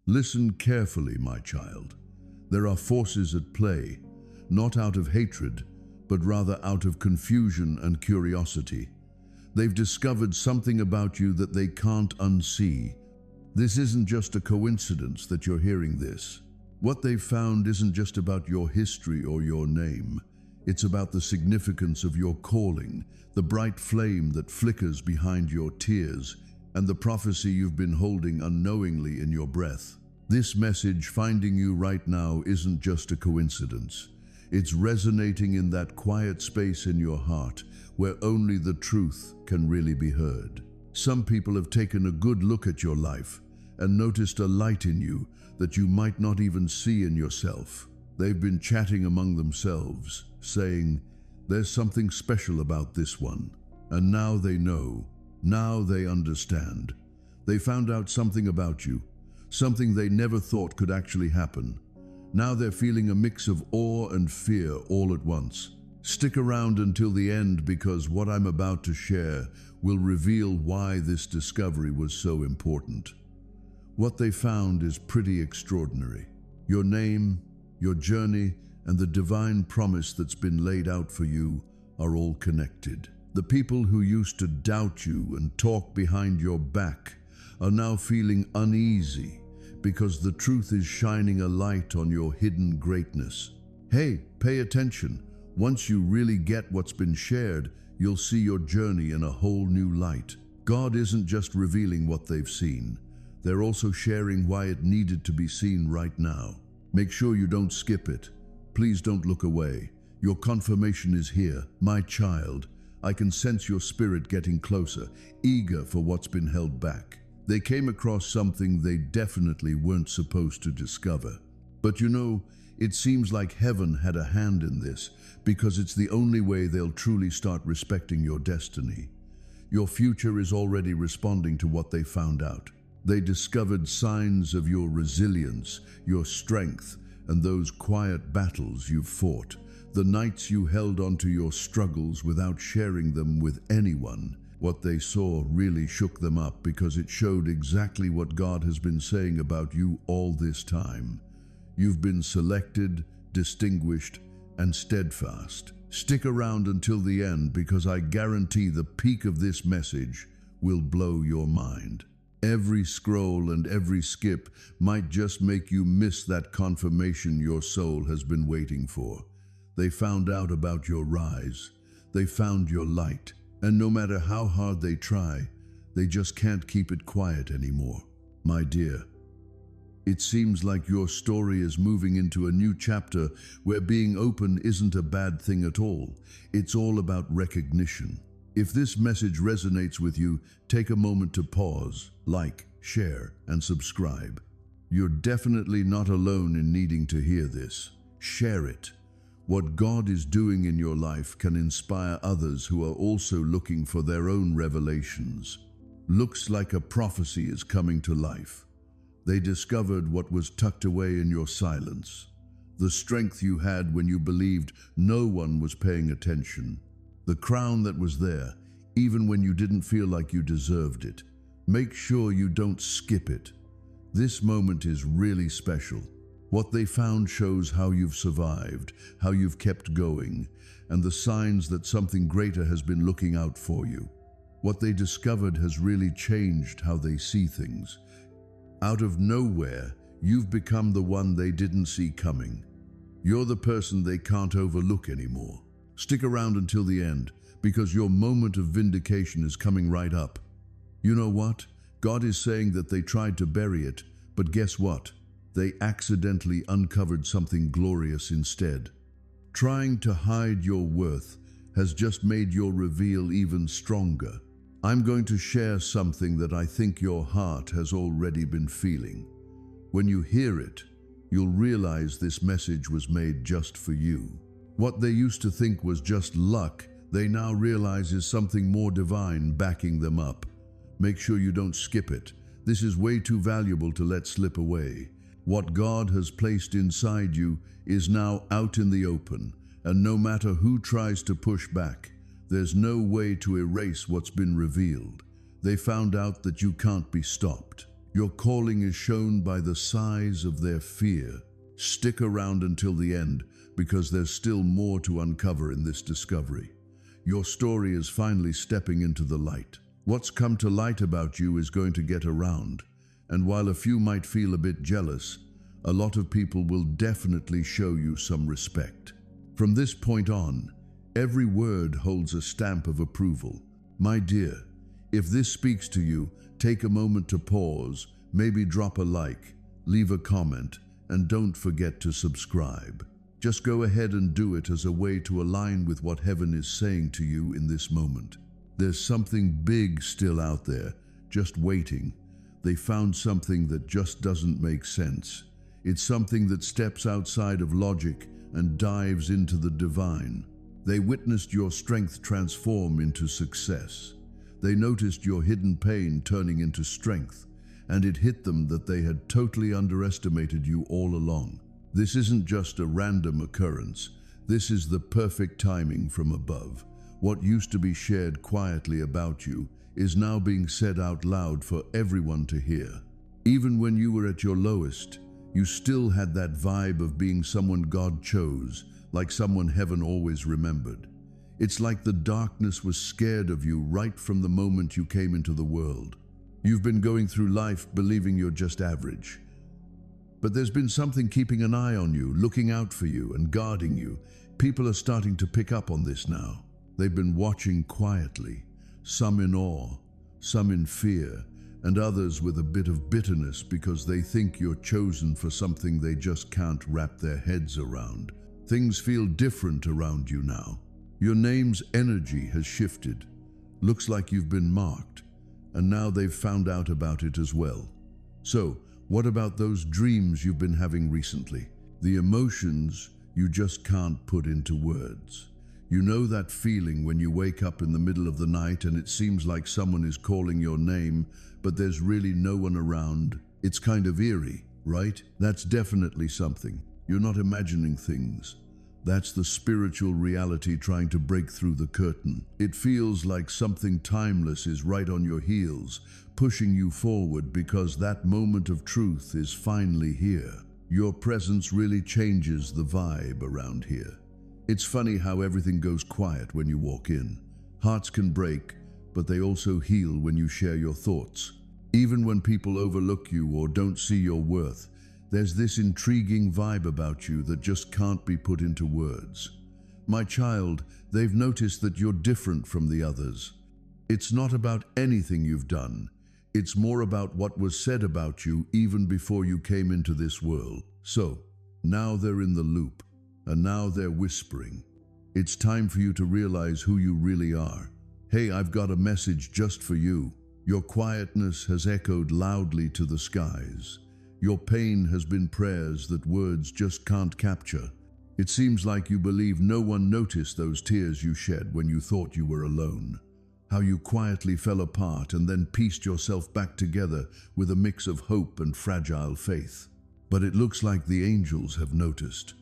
Listen carefully, my child. There are forces at play, not out of hatred, but rather out of confusion and curiosity. They've discovered something about you that they can't unsee. This isn't just a coincidence that you're hearing this. What they've found isn't just about your history or your name. It's about the significance of your calling, the bright flame that flickers behind your tears, and the prophecy you've been holding unknowingly in your breath. This message finding you right now isn't just a coincidence. It's resonating in that quiet space in your heart where only the truth can really be heard. Some people have taken a good look at your life and noticed a light in you that you might not even see in yourself. They've been chatting among themselves, saying, "There's something special about this one." And now they know. Now they understand. They found out something about you, something they never thought could actually happen. Now they're feeling a mix of awe and fear all at once. Stick around until the end, because what I'm about to share will reveal why this discovery was so important. What they found is pretty extraordinary. Your name, your journey, and the divine promise that's been laid out for you are all connected. The people who used to doubt you and talk behind your back are now feeling uneasy because the truth is shining a light on your hidden greatness. Hey, pay attention. Once you really get what's been shared, you'll see your journey in a whole new light. God isn't just revealing what they've seen. They're also sharing why it needed to be seen right now. Make sure you don't skip it. Please don't look away. Your confirmation is here, my child. I can sense your spirit getting closer, eager for what's been held back. They came across something they definitely weren't supposed to discover. But you know, it seems like heaven had a hand in this, because it's the only way they'll truly start respecting your destiny. Your future is already responding to what they found out. They discovered signs of your resilience, your strength, and those quiet battles you've fought. The nights you held onto your struggles without sharing them with anyone. What they saw really shook them up, because it showed exactly what God has been saying about you all this time. You've been selected, distinguished, and steadfast. Stick around until the end, because I guarantee the peak of this message will blow your mind. Every scroll and every skip might just make you miss that confirmation your soul has been waiting for. They found out about your rise. They found your light. And no matter how hard they try, they just can't keep it quiet anymore. My dear, it seems like your story is moving into a new chapter where being open isn't a bad thing at all. It's all about recognition. If this message resonates with you, take a moment to pause, like, share, and subscribe. You're definitely not alone in needing to hear this. Share it. What God is doing in your life can inspire others who are also looking for their own revelations. Looks like a prophecy is coming to life. They discovered what was tucked away in your silence, the strength you had when you believed no one was paying attention, the crown that was there, even when you didn't feel like you deserved it. Make sure you don't skip it. This moment is really special. What they found shows how you've survived, how you've kept going, and the signs that something greater has been looking out for you. What they discovered has really changed how they see things. Out of nowhere, you've become the one they didn't see coming. You're the person they can't overlook anymore. Stick around until the end, because your moment of vindication is coming right up. You know what? God is saying that they tried to bury it, but guess what? They accidentally uncovered something glorious instead. Trying to hide your worth has just made your reveal even stronger. I'm going to share something that I think your heart has already been feeling. When you hear it, you'll realize this message was made just for you. What they used to think was just luck, they now realize is something more divine backing them up. Make sure you don't skip it. This is way too valuable to let slip away. What God has placed inside you is now out in the open, and no matter who tries to push back, there's no way to erase what's been revealed. They found out that you can't be stopped. Your calling is shown by the size of their fear. Stick around until the end, because there's still more to uncover in this discovery. Your story is finally stepping into the light. What's come to light about you is going to get around, and while a few might feel a bit jealous, a lot of people will definitely show you some respect. From this point on, every word holds a stamp of approval. My dear, if this speaks to you, take a moment to pause, maybe drop a like, leave a comment, and don't forget to subscribe. Just go ahead and do it as a way to align with what heaven is saying to you in this moment. There's something big still out there, just waiting. They found something that just doesn't make sense. It's something that steps outside of logic and dives into the divine. They witnessed your strength transform into success. They noticed your hidden pain turning into strength, and it hit them that they had totally underestimated you all along. This isn't just a random occurrence. This is the perfect timing from above. What used to be shared quietly about you is now being said out loud for everyone to hear. Even when you were at your lowest, you still had that vibe of being someone God chose, like someone heaven always remembered. It's like the darkness was scared of you right from the moment you came into the world. You've been going through life believing you're just average. But there's been something keeping an eye on you, looking out for you and guarding you. People are starting to pick up on this now. They've been watching quietly, some in awe, some in fear, and others with a bit of bitterness because they think you're chosen for something they just can't wrap their heads around. Things feel different around you now. Your name's energy has shifted. Looks like you've been marked, and now they've found out about it as well. So, what about those dreams you've been having recently? The emotions you just can't put into words. You know that feeling when you wake up in the middle of the night and it seems like someone is calling your name, but there's really no one around. It's kind of eerie, right? That's definitely something. You're not imagining things. That's the spiritual reality trying to break through the curtain. It feels like something timeless is right on your heels, pushing you forward because that moment of truth is finally here. Your presence really changes the vibe around here. It's funny how everything goes quiet when you walk in. Hearts can break, but they also heal when you share your thoughts. Even when people overlook you or don't see your worth, there's this intriguing vibe about you that just can't be put into words. My child, they've noticed that you're different from the others. It's not about anything you've done. It's more about what was said about you even before you came into this world. So, now they're in the loop, and now they're whispering. It's time for you to realize who you really are. Hey, I've got a message just for you. Your quietness has echoed loudly to the skies. Your pain has been prayers that words just can't capture. It seems like you believe no one noticed those tears you shed when you thought you were alone. How you quietly fell apart and then pieced yourself back together with a mix of hope and fragile faith. But it looks like the angels have noticed.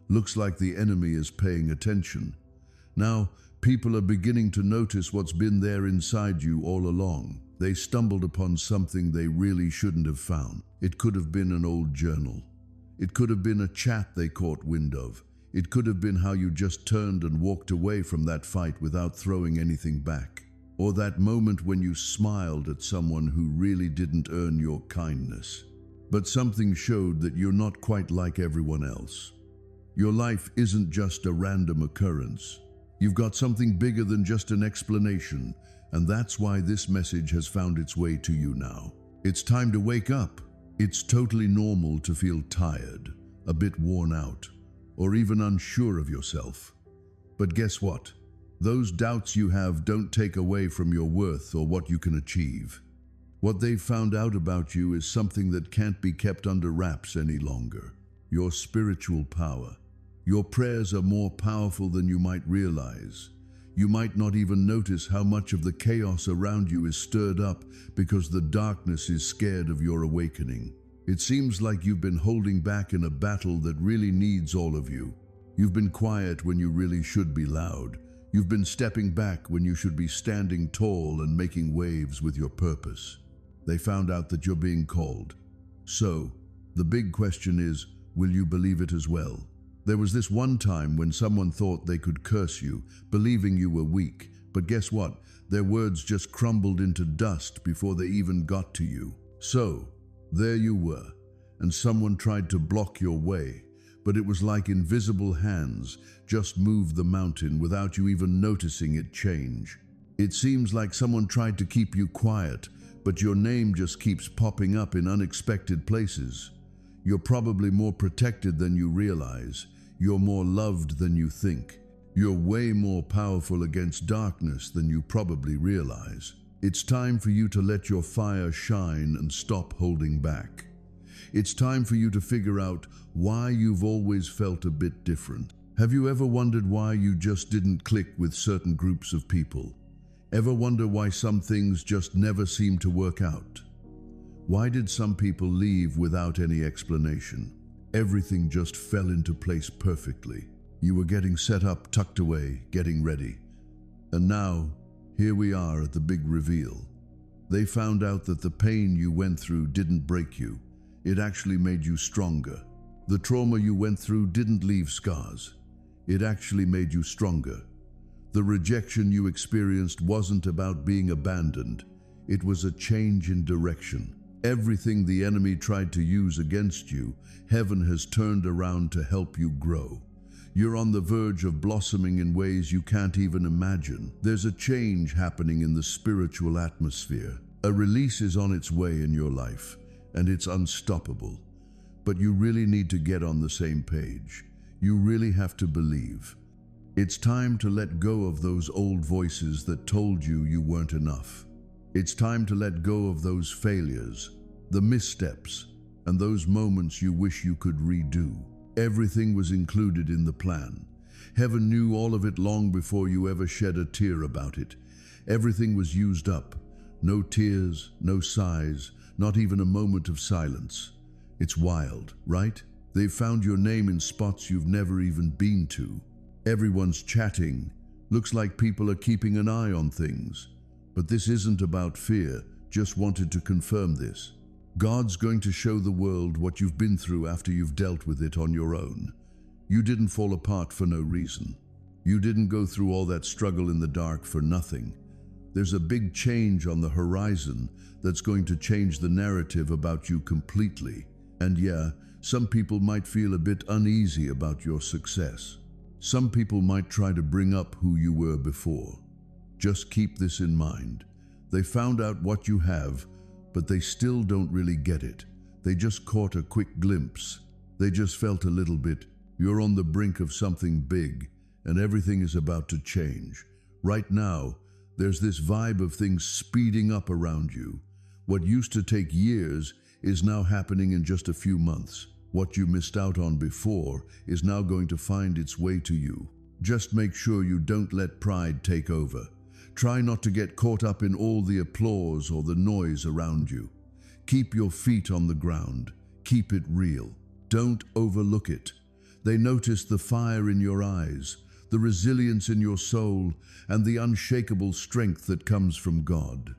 Looks like the enemy is paying attention. Now, people are beginning to notice what's been there inside you all along. They stumbled upon something they really shouldn't have found. It could have been an old journal. It could have been a chat they caught wind of. It could have been how you just turned and walked away from that fight without throwing anything back. Or that moment when you smiled at someone who really didn't earn your kindness. But something showed that you're not quite like everyone else. Your life isn't just a random occurrence. You've got something bigger than just an explanation, and that's why this message has found its way to you now. It's time to wake up. It's totally normal to feel tired, a bit worn out, or even unsure of yourself. But guess what? Those doubts you have don't take away from your worth or what you can achieve. What they've found out about you is something that can't be kept under wraps any longer. Your spiritual power. Your prayers are more powerful than you might realize. You might not even notice how much of the chaos around you is stirred up because the darkness is scared of your awakening. It seems like you've been holding back in a battle that really needs all of you. You've been quiet when you really should be loud. You've been stepping back when you should be standing tall and making waves with your purpose. They found out that you're being called. So, the big question is, will you believe it as well? There was this one time when someone thought they could curse you, believing you were weak, but guess what? Their words just crumbled into dust before they even got to you. So, there you were, and someone tried to block your way, but it was like invisible hands just moved the mountain without you even noticing it change. It seems like someone tried to keep you quiet, but your name just keeps popping up in unexpected places. You're probably more protected than you realize. You're more loved than you think. You're way more powerful against darkness than you probably realize. It's time for you to let your fire shine and stop holding back. It's time for you to figure out why you've always felt a bit different. Have you ever wondered why you just didn't click with certain groups of people? Ever wonder why some things just never seem to work out? Why did some people leave without any explanation? Everything just fell into place perfectly. You were getting set up, tucked away, getting ready. And now, here we are at the big reveal. They found out that the pain you went through didn't break you. It actually made you stronger. The trauma you went through didn't leave scars. It actually made you stronger. The rejection you experienced wasn't about being abandoned. It was a change in direction. Everything the enemy tried to use against you, heaven has turned around to help you grow. You're on the verge of blossoming in ways you can't even imagine. There's a change happening in the spiritual atmosphere. A release is on its way in your life, and it's unstoppable. But you really need to get on the same page. You really have to believe. It's time to let go of those old voices that told you you weren't enough. It's time to let go of those failures, the missteps, and those moments you wish you could redo. Everything was included in the plan. Heaven knew all of it long before you ever shed a tear about it. Everything was used up. No tears, no sighs, not even a moment of silence. It's wild, right? They've found your name in spots you've never even been to. Everyone's chatting. Looks like people are keeping an eye on things. But this isn't about fear. Just wanted to confirm this. God's going to show the world what you've been through after you've dealt with it on your own. You didn't fall apart for no reason. You didn't go through all that struggle in the dark for nothing. There's a big change on the horizon that's going to change the narrative about you completely. And yeah, some people might feel a bit uneasy about your success. Some people might try to bring up who you were before. Just keep this in mind. They found out what you have, but they still don't really get it. They just caught a quick glimpse. They just felt a little bit. You're on the brink of something big, and everything is about to change. Right now, there's this vibe of things speeding up around you. What used to take years is now happening in just a few months. What you missed out on before is now going to find its way to you. Just make sure you don't let pride take over. Try not to get caught up in all the applause or the noise around you. Keep your feet on the ground. Keep it real. Don't overlook it. They noticed the fire in your eyes, the resilience in your soul, and the unshakable strength that comes from God.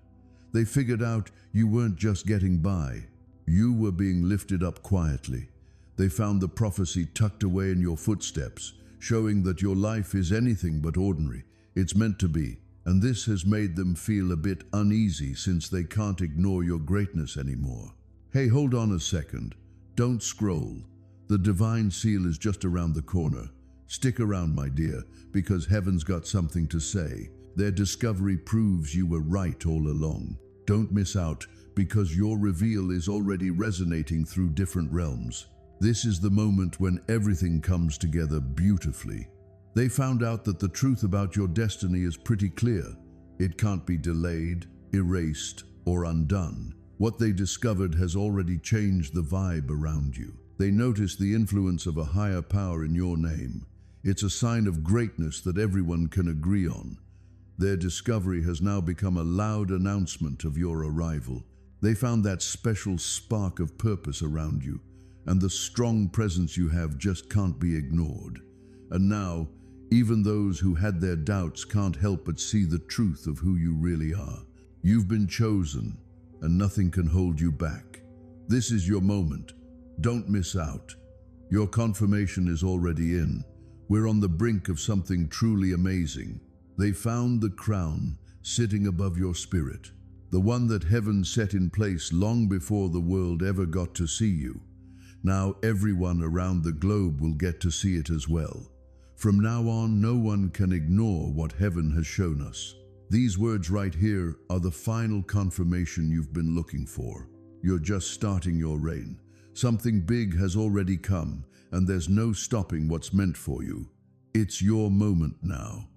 They figured out you weren't just getting by. You were being lifted up quietly. They found the prophecy tucked away in your footsteps, showing that your life is anything but ordinary. It's meant to be. And this has made them feel a bit uneasy since they can't ignore your greatness anymore. Hey, hold on a second. Don't scroll. The divine seal is just around the corner. Stick around, my dear, because heaven's got something to say. Their discovery proves you were right all along. Don't miss out, because your reveal is already resonating through different realms. This is the moment when everything comes together beautifully. They found out that the truth about your destiny is pretty clear. It can't be delayed, erased, or undone. What they discovered has already changed the vibe around you. They noticed the influence of a higher power in your name. It's a sign of greatness that everyone can agree on. Their discovery has now become a loud announcement of your arrival. They found that special spark of purpose around you, and the strong presence you have just can't be ignored. And now, even those who had their doubts can't help but see the truth of who you really are. You've been chosen. and nothing can hold you back. This is your moment. Don't miss out. Your confirmation is already in. We're on the brink of something truly amazing. They found the crown sitting above your spirit, the one that heaven set in place long before the world ever got to see you. Now everyone around the globe will get to see it as well. From now on, no one can ignore what heaven has shown us. These words right here are the final confirmation you've been looking for. You're just starting your reign. Something big has already come, and there's no stopping what's meant for you. It's your moment now.